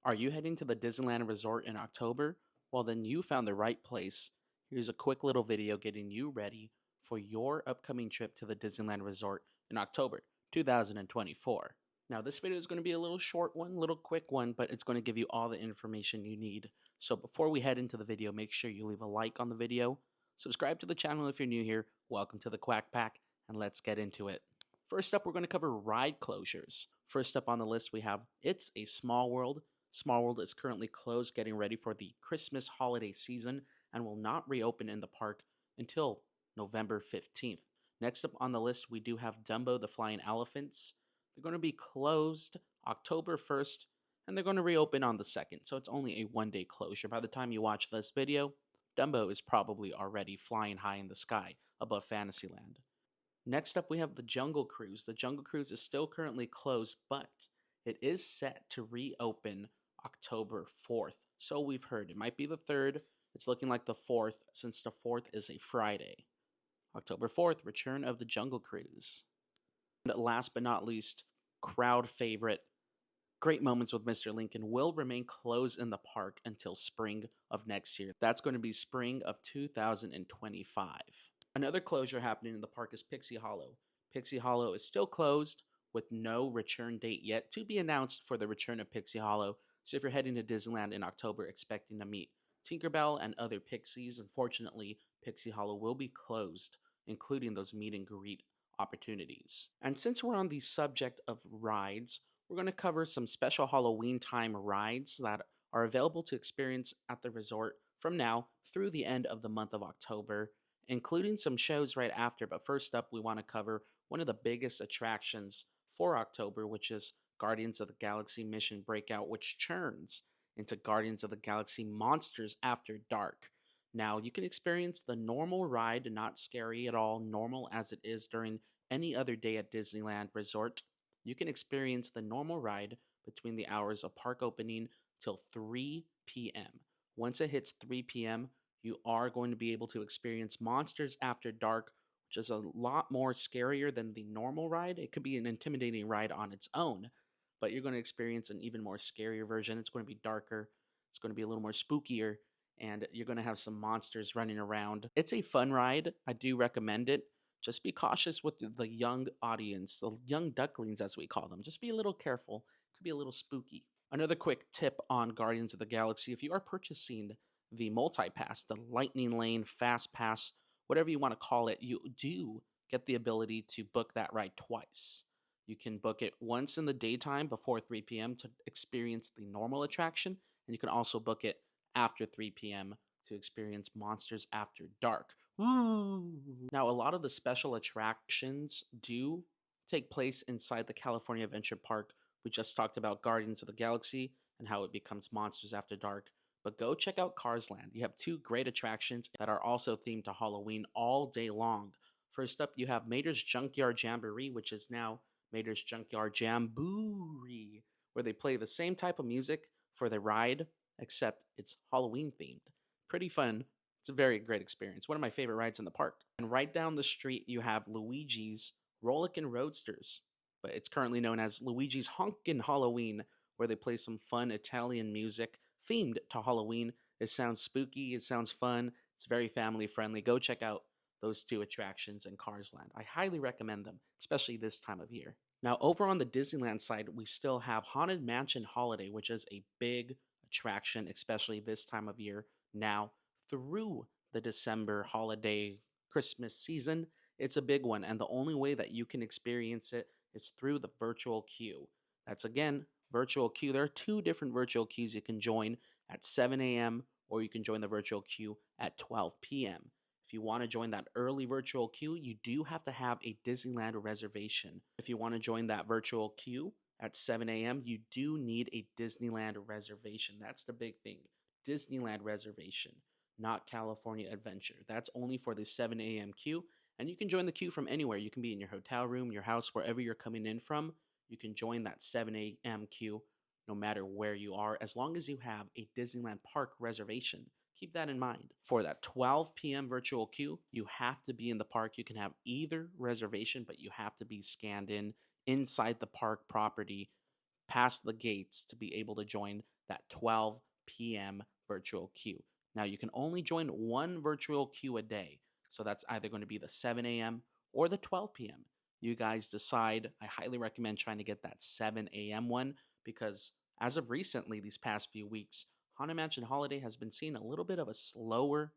Are you heading to the Disneyland Resort in October? Well, then you found the right place. Here's a quick little video getting you ready for your upcoming trip to the Disneyland Resort in October 2024. Now, this video is going to be a little short one, little quick one, but it's going to give you all the information you need. So before we head into the video, make sure you leave a like on the video, subscribe to the channel if you're new here, welcome to the Quack Pack, and let's get into it. First up, we're going to cover ride closures. First up on the list, we have It's a Small World. Small World is currently closed, getting ready for the Christmas holiday season, and will not reopen in the park until November 15th. Next up on the list, we do have Dumbo the Flying Elephants. They're going to be closed October 1st, and they're going to reopen on the 2nd, so it's only a one-day closure. By the time you watch this video, Dumbo is probably already flying high in the sky above Fantasyland. Next up, we have the Jungle Cruise. The Jungle Cruise is still currently closed, but it is set to reopen October 4th. So we've heard. It might be the 3rd. It's looking like the 4th, since the 4th is a Friday. October 4th, return of the Jungle Cruise. And last but not least, crowd favorite, Great Moments with Mr. Lincoln will remain closed in the park until spring of next year. That's going to be spring of 2025. Another closure happening in the park is Pixie Hollow. Pixie Hollow is still closed with no return date yet to be announced for the return of Pixie Hollow. So if you're heading to Disneyland in October expecting to meet Tinkerbell and other Pixies, unfortunately, Pixie Hollow will be closed, including those meet and greet opportunities. And since we're on the subject of rides, we're going to cover some special Halloween time rides that are available to experience at the resort from now through the end of the month of October, including some shows right after. But first up, we want to cover one of the biggest attractions for October, which is Guardians of the Galaxy Mission Breakout, which churns into Guardians of the Galaxy Monsters After Dark. Now, you can experience the normal ride, not scary at all, normal as it is during any other day at Disneyland Resort. You can experience the normal ride between the hours of park opening till 3 p.m. Once it hits 3 p.m., you are going to be able to experience Monsters After Dark, which is a lot more scarier than the normal ride. It could be an intimidating ride on its own, but you're going to experience an even more scarier version. It's going to be darker, it's going to be a little more spookier, and you're going to have some monsters running around. It's a fun ride. I do recommend it. Just be cautious with the young audience, the young ducklings as we call them. Just be a little careful. It could be a little spooky. Another quick tip on Guardians of the Galaxy: if you are purchasing the multi-pass, the Lightning Lane, Fast Pass, whatever you want to call it, you do get the ability to book that ride twice. You can book it once in the daytime before 3 p.m. to experience the normal attraction, and you can also book it after 3 p.m. to experience Monsters After Dark. Woo! Now, a lot of the special attractions do take place inside the California Adventure Park. We just talked about Guardians of the Galaxy and how it becomes Monsters After Dark. But go check out Cars Land. You have two great attractions that are also themed to Halloween all day long. First up, you have Mater's Junkyard Jamboree, which is now Mater's Junkyard Jamboree, where they play the same type of music for the ride, except it's Halloween themed. Pretty fun. It's a very great experience. One of my favorite rides in the park. And right down the street, you have Luigi's Rollickin' Roadsters, but it's currently known as Luigi's Honkin' Halloween, where they play some fun Italian music themed to Halloween. It sounds spooky, it sounds fun, it's very family friendly. Go check out those two attractions in Cars Land. I highly recommend them, especially this time of year. Now, over on the Disneyland side, we still have Haunted Mansion Holiday, which is a big attraction, especially this time of year now through the December holiday Christmas season. It's a big one, and the only way that you can experience it is through the virtual queue. That's again virtual queue. There are two different virtual queues you can join at 7 a.m. or you can join the virtual queue at 12 p.m. If you want to join that early virtual queue, you do have to have a Disneyland reservation. If you want to join that virtual queue at 7 a.m., you do need a Disneyland reservation. That's the big thing. Disneyland reservation, not California Adventure. That's only for the 7 a.m. queue, and you can join the queue from anywhere. You can be in your hotel room, your house, wherever you're coming in from. You can join that 7 a.m. queue no matter where you are, as long as you have a Disneyland Park reservation. Keep that in mind. For that 12 p.m. virtual queue, you have to be in the park. You can have either reservation, but you have to be scanned in inside the park property past the gates to be able to join that 12 p.m. virtual queue. Now, you can only join one virtual queue a day. So that's either going to be the 7 a.m. or the 12 p.m. You guys decide. I highly recommend trying to get that 7 a.m. one because as of recently, these past few weeks, Haunted Mansion Holiday has been seeing a little bit of a slower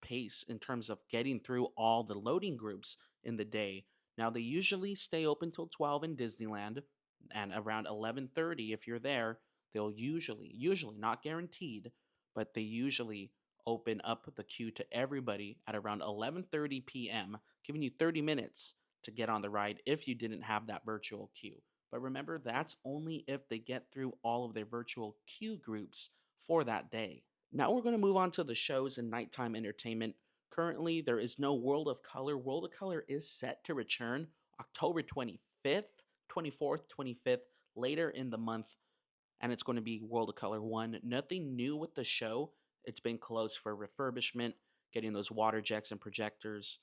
pace in terms of getting through all the loading groups in the day. Now they usually stay open till 12 in Disneyland and around 11:30 if you're there, they'll usually not guaranteed, but they usually open up the queue to everybody at around 11:30 p.m., giving you 30 minutes to get on the ride if you didn't have that virtual queue. But remember, that's only if they get through all of their virtual queue groups for that day. Now we're going to move on to the shows and nighttime entertainment. Currently, there is no World of Color. World of Color is set to return October 25th, 24th, 25th, later in the month, and it's going to be World of Color 1. Nothing new with the show. It's been closed for refurbishment, getting those water jets and projectors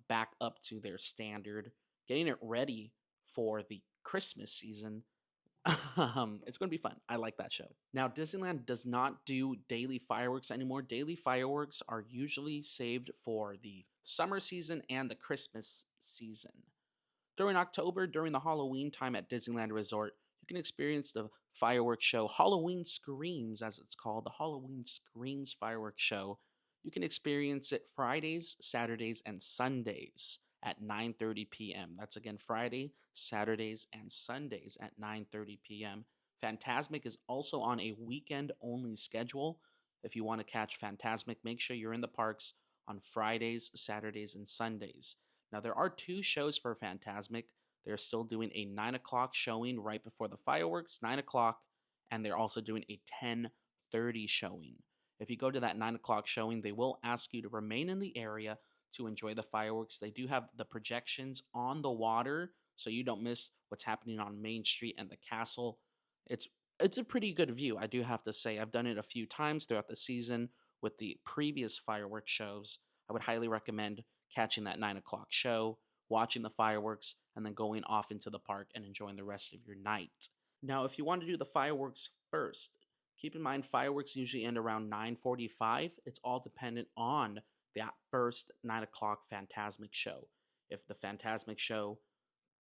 back up to their standard, getting it ready for the Christmas season. It's going to be fun. I like that show. Now, Disneyland does not do daily fireworks anymore. Daily fireworks are usually saved for the summer season and the Christmas season. During October, during the Halloween time at Disneyland Resort, you can experience the fireworks show Halloween Screams, as it's called, the Halloween Screams fireworks show. You can experience it Fridays, Saturdays, and Sundays at 9:30 p.m. That's again Friday, Saturdays, and Sundays at 9:30 p.m. Fantasmic is also on a weekend-only schedule. If you want to catch Fantasmic, make sure you're in the parks on Fridays, Saturdays, and Sundays. Now, there are two shows for Fantasmic. They're still doing a 9 o'clock showing right before the fireworks, 9 o'clock, and they're also doing a 10:30 showing. If you go to that 9 o'clock showing, they will ask you to remain in the area to enjoy the fireworks. They do have the projections on the water, so you don't miss what's happening on Main Street and the castle. It's it's a pretty good view, I do have to say. I've done it a few times throughout the season with the previous fireworks shows. I would highly recommend catching that 9 o'clock show, watching the fireworks, and then going off into the park and enjoying the rest of your night. Now, if you want to do the fireworks first, keep in mind fireworks usually end around 9:45. It's all dependent on that first 9 o'clock Fantasmic show. If the Fantasmic show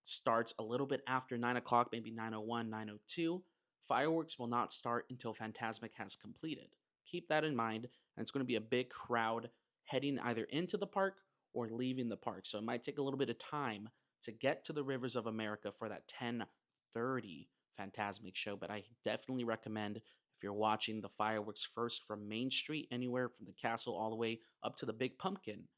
starts a little bit after 9 o'clock, maybe 9:01, 9:02, fireworks will not start until Fantasmic has completed. Keep that in mind, and it's going to be a big crowd heading either into the park or leaving the park. So it might take a little bit of time to get to the Rivers of America for that 10:30 Fantasmic show, but I definitely recommend if you're watching the fireworks first from Main Street, anywhere from the castle all the way up to the Big Pumpkin,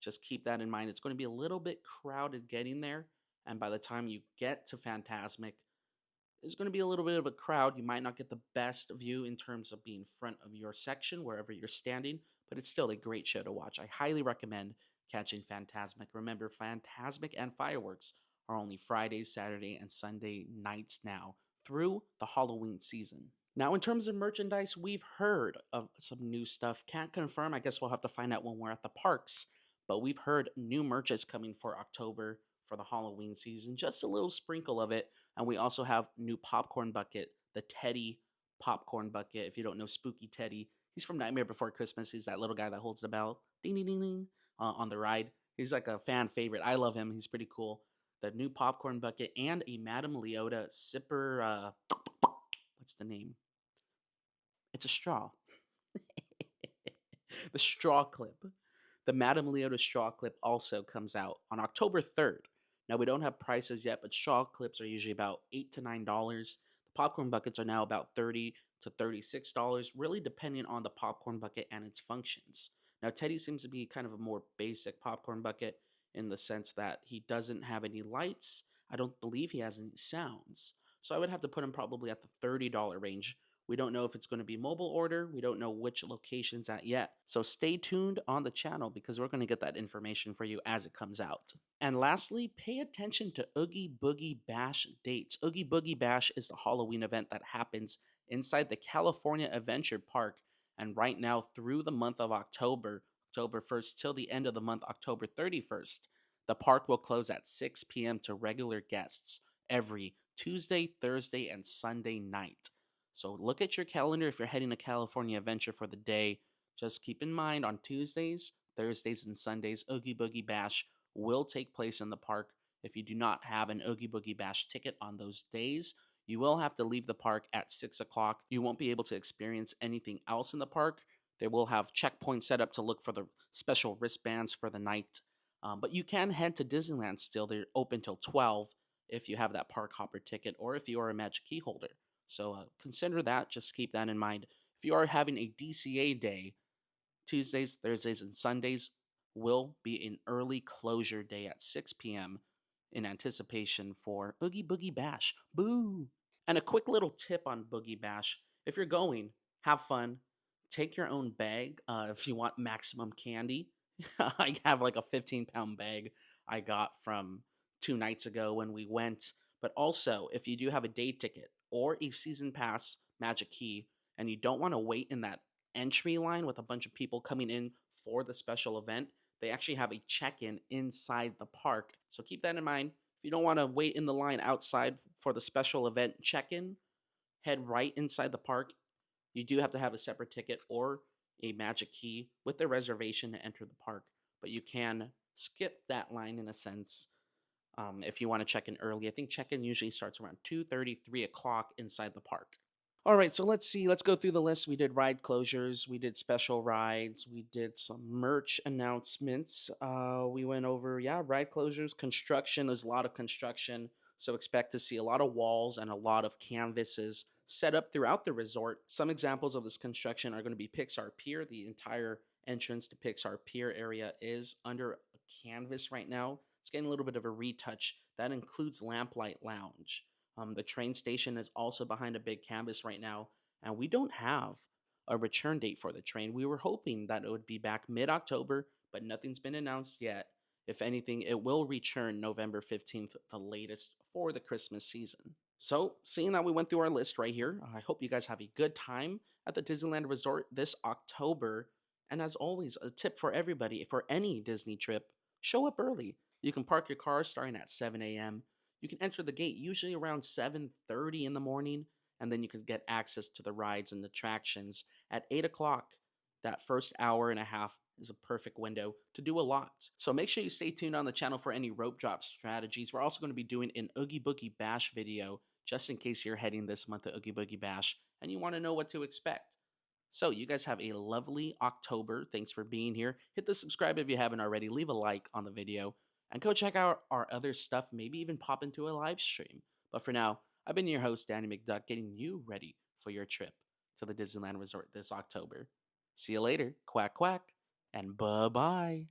just keep that in mind. It's going to be a little bit crowded getting there, and by the time you get to Fantasmic, there's going to be a little bit of a crowd. You might not get the best view in terms of being front of your section wherever you're standing, but it's still a great show to watch. I highly recommend catching Fantasmic. Remember, Fantasmic and fireworks are only Friday, Saturday, and Sunday nights now through the Halloween season. Now, in terms of merchandise, we've heard of some new stuff. Can't confirm. I guess we'll have to find out when we're at the parks. But we've heard new merch is coming for October for the Halloween season. Just a little sprinkle of it. And we also have new popcorn bucket, the Teddy popcorn bucket. If you don't know Spooky Teddy, he's from Nightmare Before Christmas. He's that little guy that holds the bell, ding ding ding ding, on the ride. He's like a fan favorite. I love him. He's pretty cool. The new popcorn bucket and a Madame Leota sipper. What's the name? It's a straw. The straw clip. The Madame Leota straw clip also comes out on October 3rd. Now, we don't have prices yet, but straw clips are usually about $8 to $9. The popcorn buckets are now about $30 to $36, really depending on the popcorn bucket and its functions. Now, Teddy seems to be kind of a more basic popcorn bucket in the sense that he doesn't have any lights. I don't believe he has any sounds. So I would have to put him probably at the $30 range. We don't know if it's going to be mobile order. We don't know which location's at yet. So stay tuned on the channel because we're going to get that information for you as it comes out. And lastly, pay attention to Oogie Boogie Bash dates. Oogie Boogie Bash is the Halloween event that happens inside the California Adventure Park. And right now, through the month of October, October 1st till the end of the month, October 31st, the park will close at 6 p.m. to regular guests every Tuesday, Thursday, and Sunday night. So look at your calendar if you're heading to California Adventure for the day. Just keep in mind on Tuesdays, Thursdays, and Sundays, Oogie Boogie Bash will take place in the park. If you do not have an Oogie Boogie Bash ticket on those days, you will have to leave the park at 6 o'clock. You won't be able to experience anything else in the park. They will have checkpoints set up to look for the special wristbands for the night. But you can head to Disneyland still. They're open till 12 if you have that park hopper ticket or if you are a Magic Key holder. So consider that. Just keep that in mind. If you are having a DCA day, Tuesdays, Thursdays, and Sundays will be an early closure day at 6 p.m. in anticipation for Oogie Boogie Bash. Boo! And a quick little tip on Boogie Bash: if you're going, have fun. Take your own bag if you want maximum candy. I have like a 15-pound bag I got from 2 nights ago when we went. But also, if you do have a day ticket or a season pass Magic Key and you don't want to wait in that entry line with a bunch of people coming in for the special event, they actually have a check-in inside the park. So keep that in mind. If you don't want to wait in the line outside for the special event check-in, head right inside the park. You do have to have a separate ticket or a Magic Key with the reservation to enter the park, but you can skip that line in a sense if you want to check in early. I think check-in usually starts around 2:30, 3 o'clock inside the park. All right, so let's see. Let's go through the list. We did ride closures, we did special rides, we did some merch announcements. We went over, yeah, ride closures, construction. There's a lot of construction, so expect to see a lot of walls and a lot of canvases set up throughout the resort. Some examples of this construction are going to be Pixar Pier. The entire entrance to Pixar Pier area is under a canvas right now. It's getting a little bit of a retouch. That includes Lamplight Lounge. The train station is also behind a big canvas right now, and we don't have a return date for the train. We were hoping that it would be back mid-October, but nothing's been announced yet. If anything, it will return November 15th, the latest for the Christmas season. So, seeing that we went through our list right here, I hope you guys have a good time at the Disneyland Resort this October. And as always, a tip for everybody for any Disney trip: show up early. You can park your car starting at 7 a.m. You can enter the gate usually around 7:30 in the morning, and then you can get access to the rides and attractions at 8 o'clock. That first hour and a half is a perfect window to do a lot. So make sure you stay tuned on the channel for any rope drop strategies. We're also going to be doing an Oogie Boogie Bash video just in case you're heading this month to Oogie Boogie Bash and you want to know what to expect. So you guys have a lovely October. Thanks for being here. Hit the subscribe if you haven't already. Leave a like on the video. And go check out our other stuff. Maybe even pop into a live stream. But for now, I've been your host, Danny McDuck, getting you ready for your trip to the Disneyland Resort this October. See you later. Quack, quack. And bye-bye.